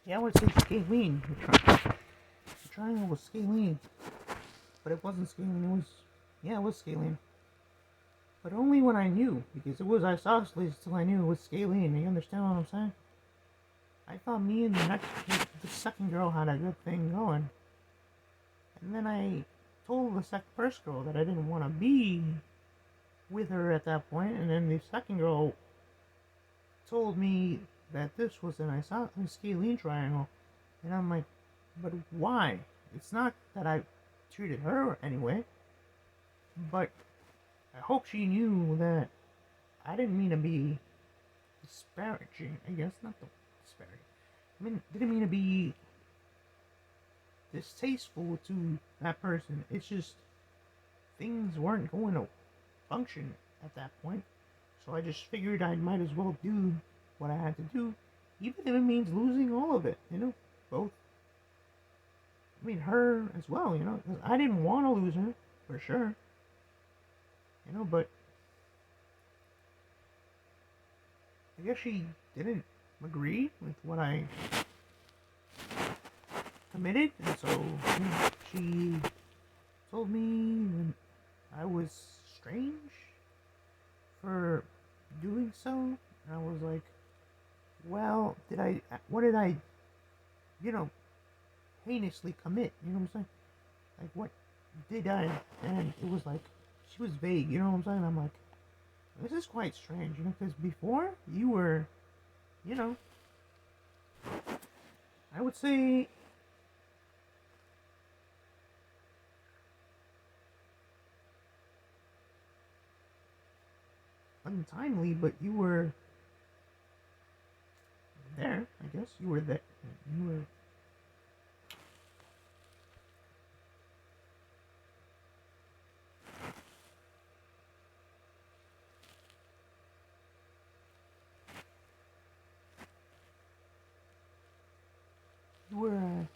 Yeah, I would say scalene. The triangle was scalene, but it wasn't scalene. It was scalene. But only when I knew, because it was isosceles till I knew it was scalene. You understand what I'm saying? I thought me and the second girl had a good thing going. And then I told the first girl that I didn't want to be with her at that point, and then the second girl told me that this was an scalene triangle, and I'm like, but why? It's not that I treated her anyway, but I hope she knew that I didn't mean to be disparaging. I guess not the disparaging. Didn't mean to be distasteful to that person. It's just things weren't going to function at that point. So I just figured I might as well do what I had to do, even if it means losing all of it, both. Her as well, 'cause I didn't want to lose her, for sure, but I guess she didn't agree with what I committed, and so she told me that I was strange for doing so, and I was like, well, what did I, heinously commit, you know what I'm saying? Like, what did I, and it was like, she was vague, you know what I'm saying? I'm like, this is quite strange, because before, you were, I would say, untimely, but you were there, I guess. You were there. You were. You were.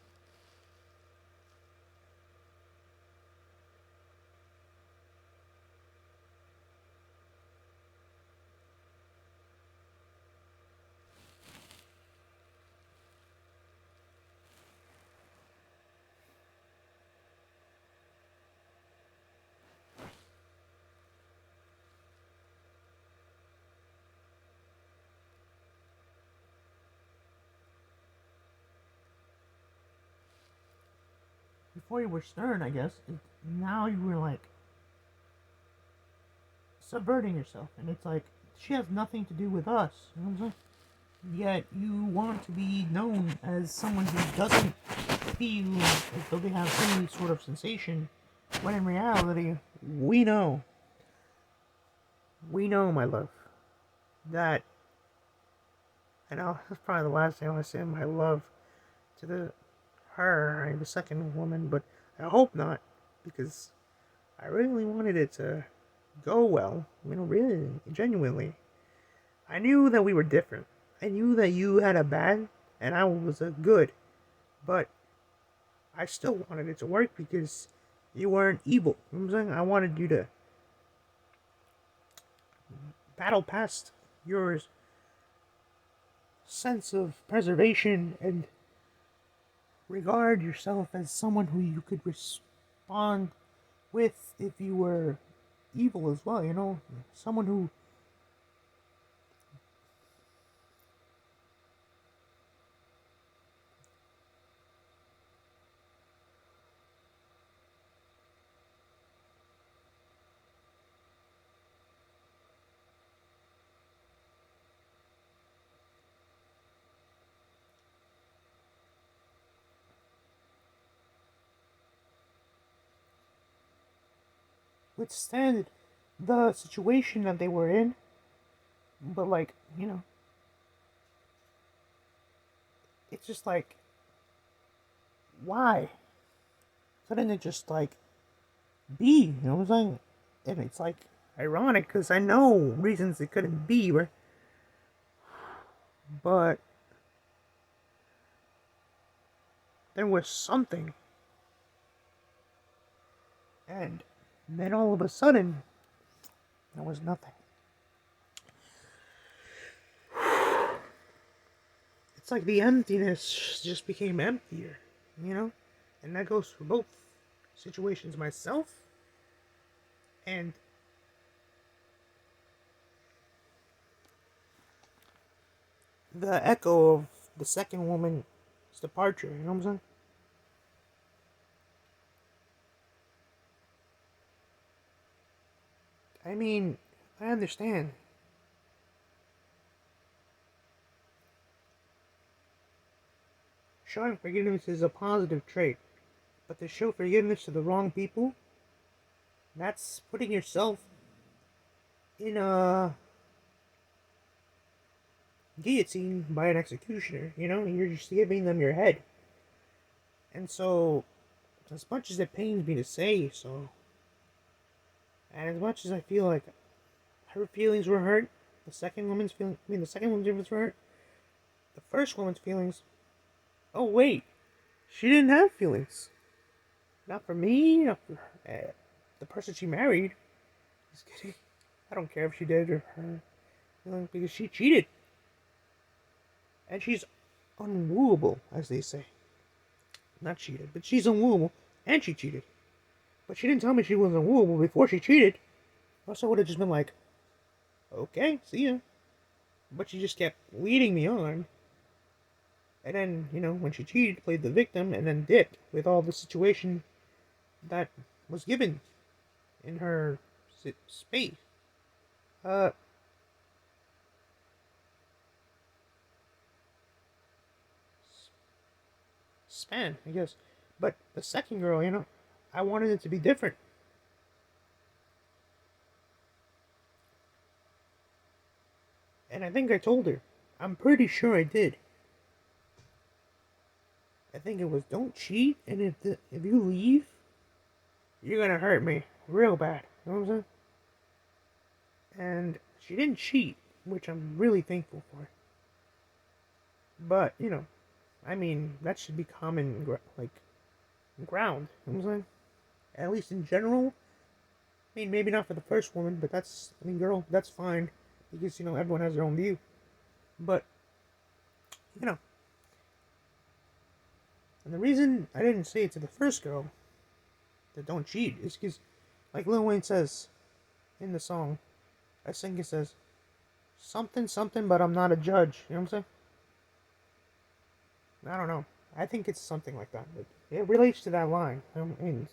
Before you were stern, I guess. Now you were like subverting yourself, and it's like she has nothing to do with us. You know what I'm saying? Yet you want to be known as someone who doesn't feel as though they have any sort of sensation, when in reality, we know, my love, that, and that's probably the last thing I want to say, my love to the second woman, but I hope not, because I really wanted it to go well, really, genuinely. I knew that we were different. I knew that you had a bad and I was a good, but I still wanted it to work because you weren't evil. You know what I'm saying? I wanted you to battle past your sense of preservation and regard yourself as someone who you could respond with if you were evil as well, someone who withstand the situation that they were in, but like, it's just like, why couldn't it just like be, you know what I'm saying? And it's like ironic because I know reasons it couldn't be, right? But there was something, and then all of a sudden there was nothing. it's like the emptiness just became emptier, you know? And that goes for both situations, myself and the echo of the second woman's departure, you know what I'm saying? I mean, I understand. Showing forgiveness is a positive trait, but to show forgiveness to the wrong people, that's putting yourself in a guillotine by an executioner, you know? You're just giving them your head. And so, as much as it pains me to say so, and as much as I feel like her feelings were hurt, the second woman's feelings were hurt, the first woman's feelings, oh wait, she didn't have feelings. Not for me, not for the person she married. Just kidding. I don't care if she did or her, because she cheated. And she's unwooable, as they say. Not cheated, but she's unwooable, and she cheated. But she didn't tell me she was unwooable before she cheated. Else I would have just been like, okay, see ya. But she just kept leading me on. And then, when she cheated, played the victim, and then dipped with all the situation that was given in her space. Uh, Span, I guess. But the second girl, I wanted it to be different. And I think I told her. I'm pretty sure I did. I think it was, don't cheat, and if you leave, you're gonna hurt me real bad. You know what I'm saying? And she didn't cheat, which I'm really thankful for. But, I mean, that should be common, ground. You know what I'm saying? At least in general. I mean, maybe not for the first woman, but girl, that's fine. Because, everyone has their own view. But, and the reason I didn't say it to the first girl, that don't cheat, is because, like Lil Wayne says in the song, I think it says, something, something, but I'm not a judge. You know what I'm saying? I don't know. I think it's something like that. But it relates to that line. I mean,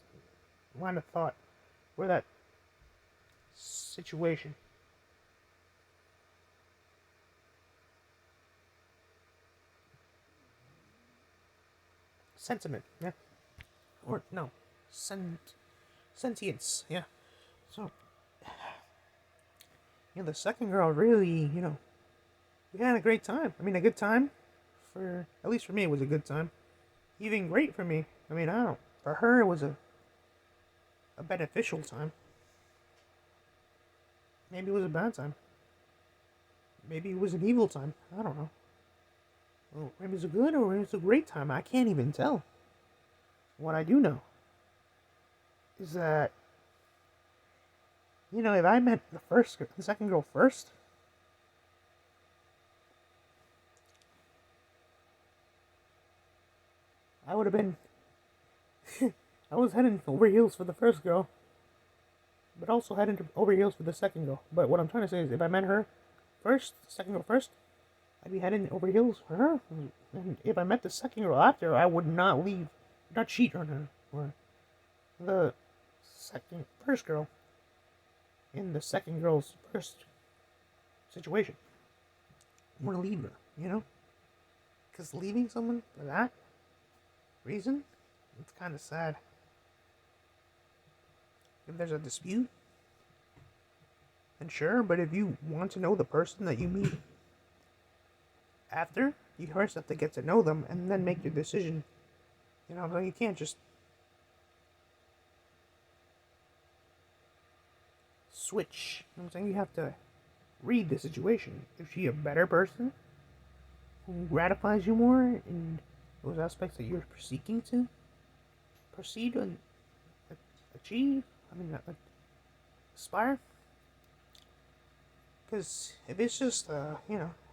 line of thought. Or that situation. Sentiment, yeah. Or, no. Sentience, yeah. So, the second girl really, we had a great time. I mean, a good time. At least for me, it was a good time. Even great for me. I mean, I don't. For her, it was a beneficial time. Maybe it was a bad time. Maybe it was an evil time. I don't know. Well, maybe it was a good or maybe it was a great time. I can't even tell. What I do know is that, if I met the second girl first, I would have been, I was heading over heels for the first girl, but also heading over heels for the second girl. But what I'm trying to say is, if I met her first, second girl first, I'd be heading over heels for her. And if I met the second girl after, I would not cheat on her, or the first girl in the second girl's first situation. Or leave her, Because leaving someone for that reason, it's kind of sad. If there's a dispute, then sure, but if you want to know the person that you meet after, you first have to get to know them and then make your decision. So you can't just switch. You know what I'm saying? You have to read the situation. Is she a better person who gratifies you more in those aspects that you're seeking to proceed and achieve? Aspire? Because if it's just,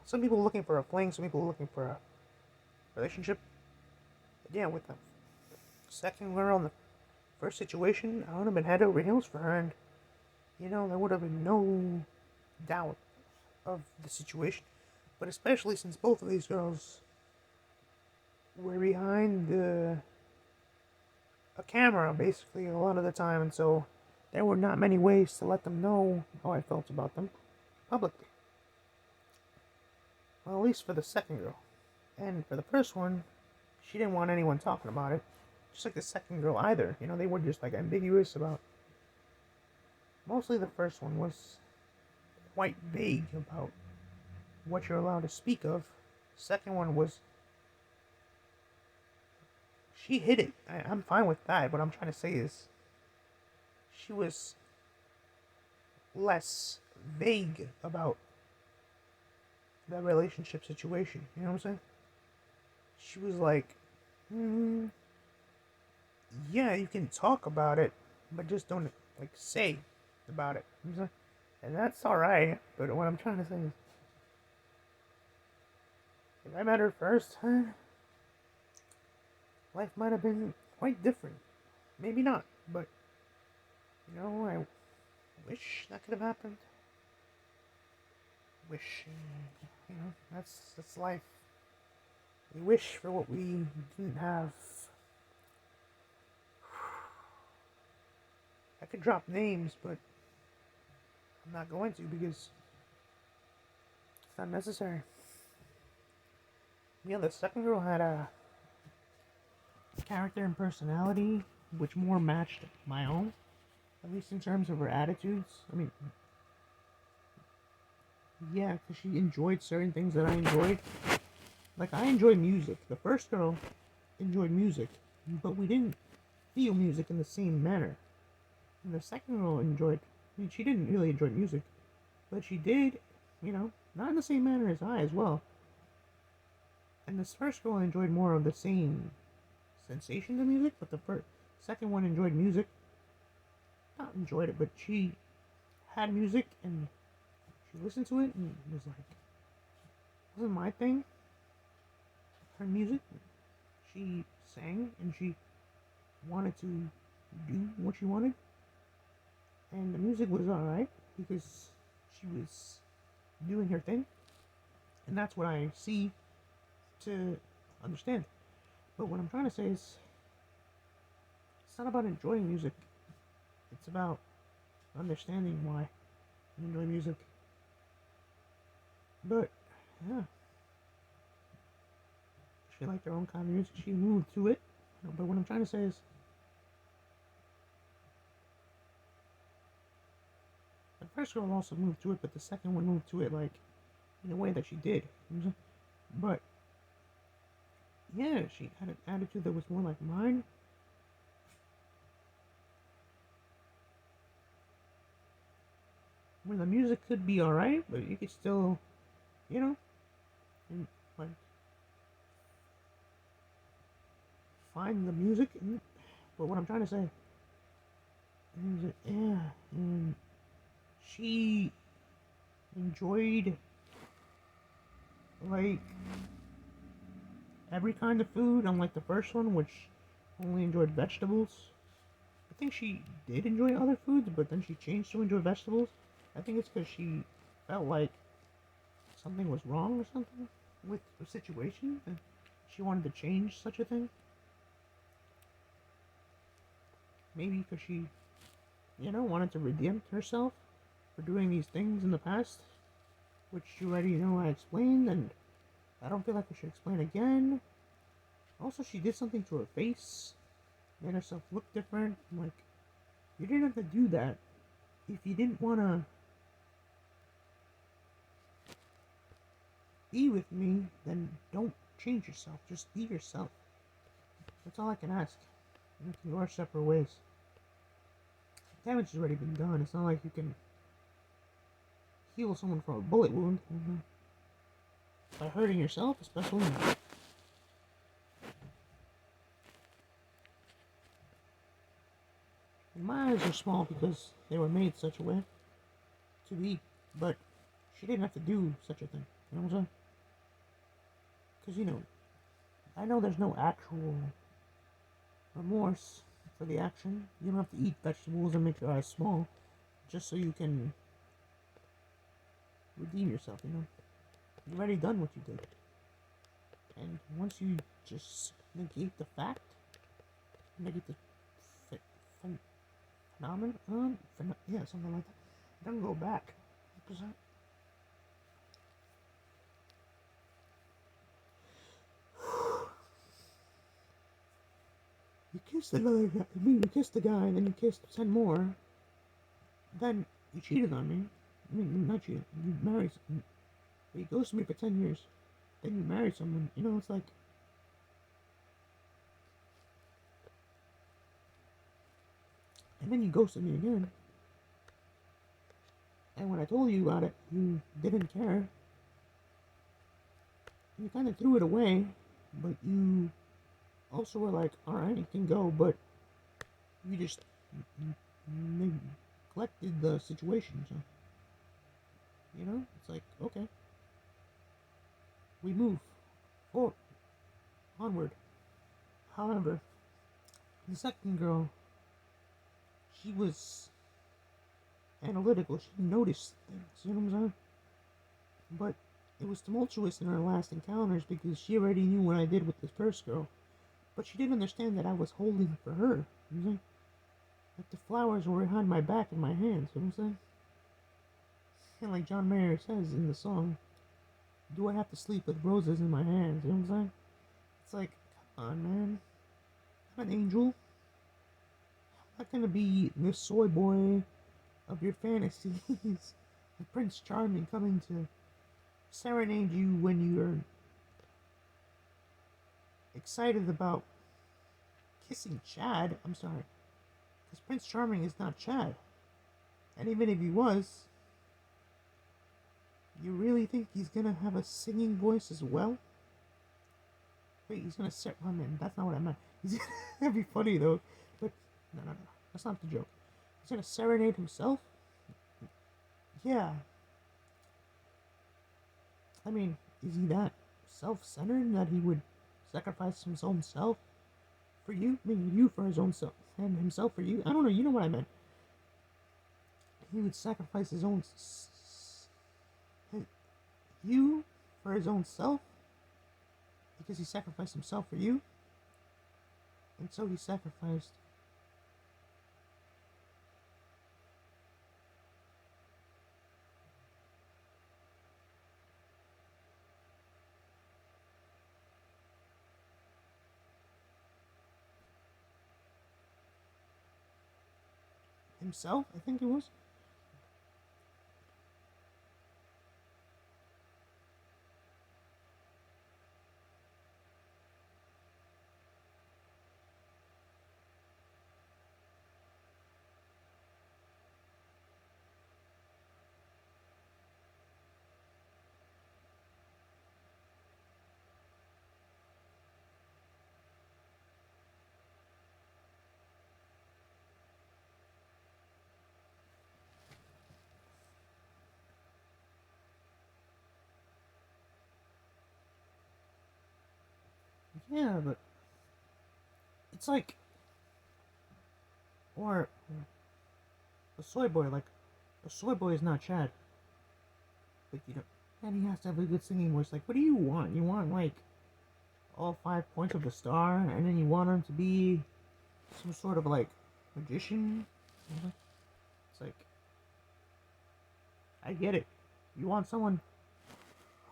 some people looking for a fling, some people looking for relationship. But yeah, with the second girl in the first situation, I would have been head over heels for her, and there would have been no doubt of the situation. But especially since both of these girls were behind a camera, basically, a lot of the time, and so there were not many ways to let them know how I felt about them publicly. Well, at least for the second girl. And for the first one, she didn't want anyone talking about it. Just like the second girl either. They were just like ambiguous about. Mostly the first one was quite vague about what you're allowed to speak of. Second one was. She hid it. I'm fine with that. What I'm trying to say is. She was less vague about that relationship situation. You know what I'm saying? She was like, yeah, you can talk about it, but just don't say about it. You know what I'm saying? And that's alright. But what I'm trying to say is, if I met her first, life might have been quite different. Maybe not, but I wish that could have happened. Wish, that's life. We wish for what we didn't have. I could drop names, but I'm not going to because it's not necessary. The second girl had a character and personality which more matched my own, at least in terms of her attitudes. I mean, yeah, because she enjoyed certain things that I enjoyed. Like, I enjoy music. The first girl enjoyed music, but we didn't feel music in the same manner. And the second girl she didn't really enjoy music, but she did, not in the same manner as I as well. And this first girl enjoyed more of the same sensations of music, but the second one enjoyed music. Not enjoyed it, but she had music and she listened to it and was like, it wasn't my thing. Her music, she sang and she wanted to do what she wanted. And the music was alright because she was doing her thing. And that's what I see to understand. But what I'm trying to say is, it's not about enjoying music. It's about understanding why you enjoy music. But, yeah. She liked her own kind of music. She moved to it. But what I'm trying to say is, the first girl also moved to it, but the second one moved to it, in a way that she did. But, yeah, she had an attitude that was more like mine. Where the music could be alright, but you could still, and, find the music. But what I'm trying to say is that, yeah, and she enjoyed, every kind of food, unlike the first one, which only enjoyed vegetables. I think she did enjoy other foods, but then she changed to enjoy vegetables. I think it's because she felt like something was wrong or something with the situation, and she wanted to change such a thing. Maybe because she, wanted to redeem herself for doing these things in the past, which you already know I explained, and I don't feel like I should explain again. Also, she did something to her face, made herself look different. I'm like, you didn't have to do that. If you didn't want to be with me, then don't change yourself. Just be yourself. That's all I can ask. We can go our separate ways. Damage has already been done. It's not like you can heal someone from a bullet wound. By hurting yourself, especially. And my eyes are small because they were made such a way to be, but she didn't have to do such a thing. You know what I'm saying? Because, I know there's no actual remorse for the action. You don't have to eat vegetables and make your eyes small just so you can redeem yourself, you know? You've already done what you did. And once you just negate the fact, negate the phenomenon, yeah, something like that, don't go back. Because you kissed another guy, you kissed the guy, and then you kissed 10 more, then you cheated on me. I mean, not cheated, you married, but you ghosted me for 10 years, then you married someone, you know, it's like, and then you ghosted me again. And when I told you about it, you didn't care. You kind of threw it away, but you also were like, alright, you can go, but you just neglected the situation. So, you know, it's like, okay, we move forward, onward. However, the second girl, she was analytical. She noticed things, you know what I'm saying? But it was tumultuous in our last encounters because she already knew what I did with this first girl. But she didn't understand that I was holding for her. You know what I'm saying? Like the flowers were behind my back in my hands. You know what I'm saying? And like John Mayer says in the song, do I have to sleep with roses in my hands? You know what I'm saying? It's like, come on, man. I'm an angel. I'm not gonna be the soy boy of your fantasies. The Prince Charming coming to serenade you when you're excited about kissing Chad. I'm sorry. Because Prince Charming is not Chad. And even if he was, you really think he's gonna have a singing voice as well? Wait, he's gonna set. Oh man, that's not what I meant. That'd be funny though. But no. That's not the joke. He's gonna serenade himself? Yeah. I mean, is he that self-centered that he would sacrifice his own self for you? I mean, you for his own self, and himself for you? I don't know, you know what I meant. He would sacrifice his own... you for his own self? Because he sacrificed himself for you? And so he sacrificed... himself, I think it was. Yeah, but it's like, or a soy boy. Like a soy boy is not Chad. Like you don't, and he has to have a good singing voice. Like, what do you want? You want like all 5 points of the star, and then you want him to be some sort of like magician. It's like, I get it. You want someone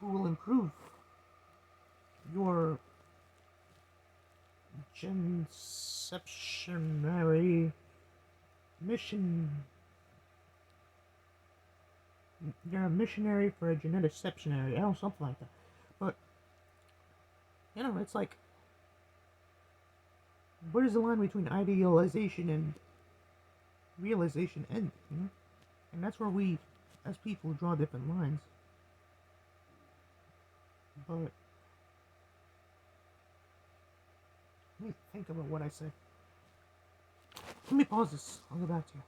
who will improve your genceptionary mission. You're a missionary for a geneticeptionary. I don't know, something like that. But, you know, it's like, where does the line between idealization and realization end, you know? And that's where we, as people, draw different lines. But, let me think about what I said. Let me pause this. I'll go back to you.